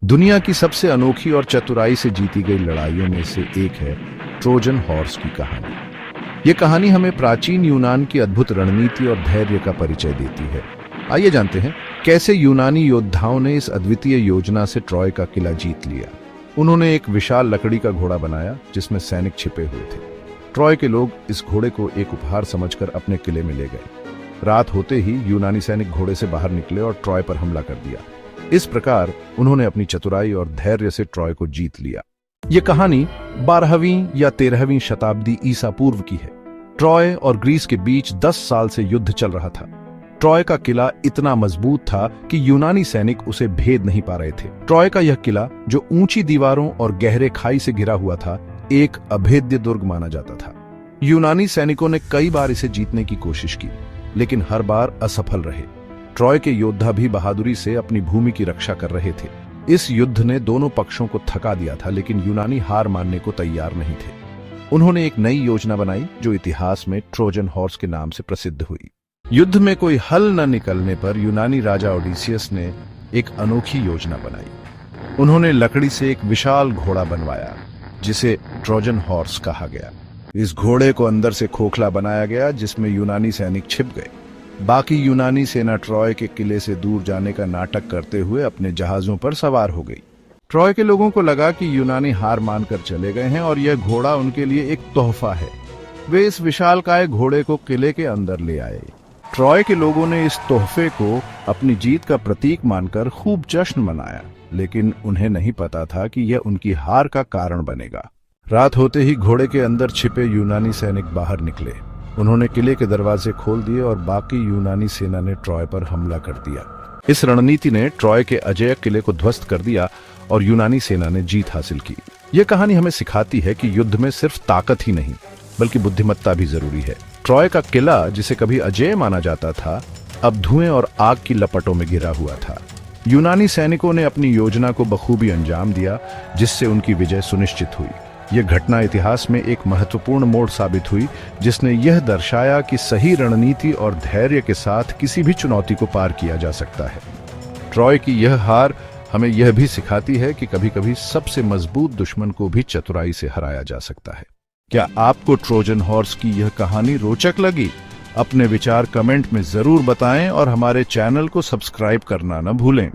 दुनिया की सबसे अनोखी और चतुराई से जीती गई लड़ाइयों में से एक है ट्रोजन हॉर्स की कहानी। ये कहानी हमें प्राचीन यूनान की अद्भुत रणनीति और धैर्य का परिचय देती है। आइए जानते हैं कैसे यूनानी योद्धाओं ने इस अद्वितीय योजना से ट्रॉय का किला जीत लिया। उन्होंने एक विशाल लकड़ी का घोड़ा बनाया जिसमें सैनिक छिपे हुए थे। ट्रॉय के लोग इस घोड़े को एक उपहार समझकर अपने किले में ले गए। रात होते ही यूनानी सैनिक घोड़े से बाहर निकले और ट्रॉय पर हमला कर दिया। इस प्रकार उन्होंने अपनी चतुराई और धैर्य से ट्रॉय को जीत लिया। यह कहानी 12वीं या 13वीं शताब्दी ईसा पूर्व की है। ट्रॉय और ग्रीस के बीच 10 साल से युद्ध चल रहा था। ट्रॉय का किला इतना मजबूत था कि यूनानी सैनिक उसे भेद नहीं पा रहे थे। ट्रॉय का यह किला, जो ऊंची दीवारों और गहरे खाई से घिरा हुआ था, एक अभेद्य दुर्ग माना जाता था। यूनानी सैनिकों ने कई बार इसे जीतने की कोशिश की, लेकिन हर बार असफल रहे। ट्रॉय के योद्धा भी बहादुरी से अपनी भूमि की रक्षा कर रहे थे। इस युद्ध ने दोनों पक्षों को थका दिया था, लेकिन यूनानी हार मानने को तैयार नहीं थे। उन्होंने एक नई योजना बनाई जो इतिहास में ट्रोजन हॉर्स के नाम से प्रसिद्ध हुई। युद्ध में कोई हल न निकलने पर यूनानी राजा ओडिसियस ने एक अनोखी योजना बनाई। उन्होंने लकड़ी से एक विशाल घोड़ा बनवाया जिसे ट्रोजन हॉर्स कहा गया। इस घोड़े को अंदर से खोखला बनाया गया जिसमें यूनानी सैनिक छिप गए। बाकी यूनानी सेना ट्रॉय के किले से दूर जाने का नाटक करते हुए अपने जहाजों पर सवार हो गई। ट्रॉय के लोगों को लगा कि यूनानी हार मानकर चले गए हैं और यह घोड़ा उनके लिए एक तोहफा है। वे इस विशालकाय घोड़े को किले के अंदर ले आए। ट्रॉय के लोगों ने इस तोहफे को अपनी जीत का प्रतीक मानकर खूब जश्न मनाया, लेकिन उन्हें नहीं पता था कि यह उनकी हार का कारण बनेगा। रात होते ही घोड़े के अंदर छिपे यूनानी सैनिक बाहर निकले। उन्होंने किले के दरवाजे खोल दिए और बाकी यूनानी सेना ने ट्रॉय पर हमला कर दिया। इस रणनीति ने ट्रॉय के अजेय किले को ध्वस्त कर दिया और यूनानी सेना ने जीत हासिल की। यह कहानी हमें सिखाती है कि युद्ध में सिर्फ ताकत ही नहीं, बल्कि बुद्धिमत्ता भी जरूरी है। ट्रॉय का किला, जिसे कभी अजेय माना जाता था, अब धुएं और आग की लपटों में घिरा हुआ था। यूनानी सैनिकों ने अपनी योजना को बखूबी अंजाम दिया, जिससे उनकी विजय सुनिश्चित हुई। यह घटना इतिहास में एक महत्वपूर्ण मोड़ साबित हुई, जिसने यह दर्शाया कि सही रणनीति और धैर्य के साथ किसी भी चुनौती को पार किया जा सकता है। ट्रॉय की यह हार हमें यह भी सिखाती है कि कभी-कभी सबसे मजबूत दुश्मन को भी चतुराई से हराया जा सकता है। क्या आपको ट्रोजन हॉर्स की यह कहानी रोचक लगी? अपने विचार कमेंट में जरूर बताएं और हमारे चैनल को सब्सक्राइब करना न भूलें।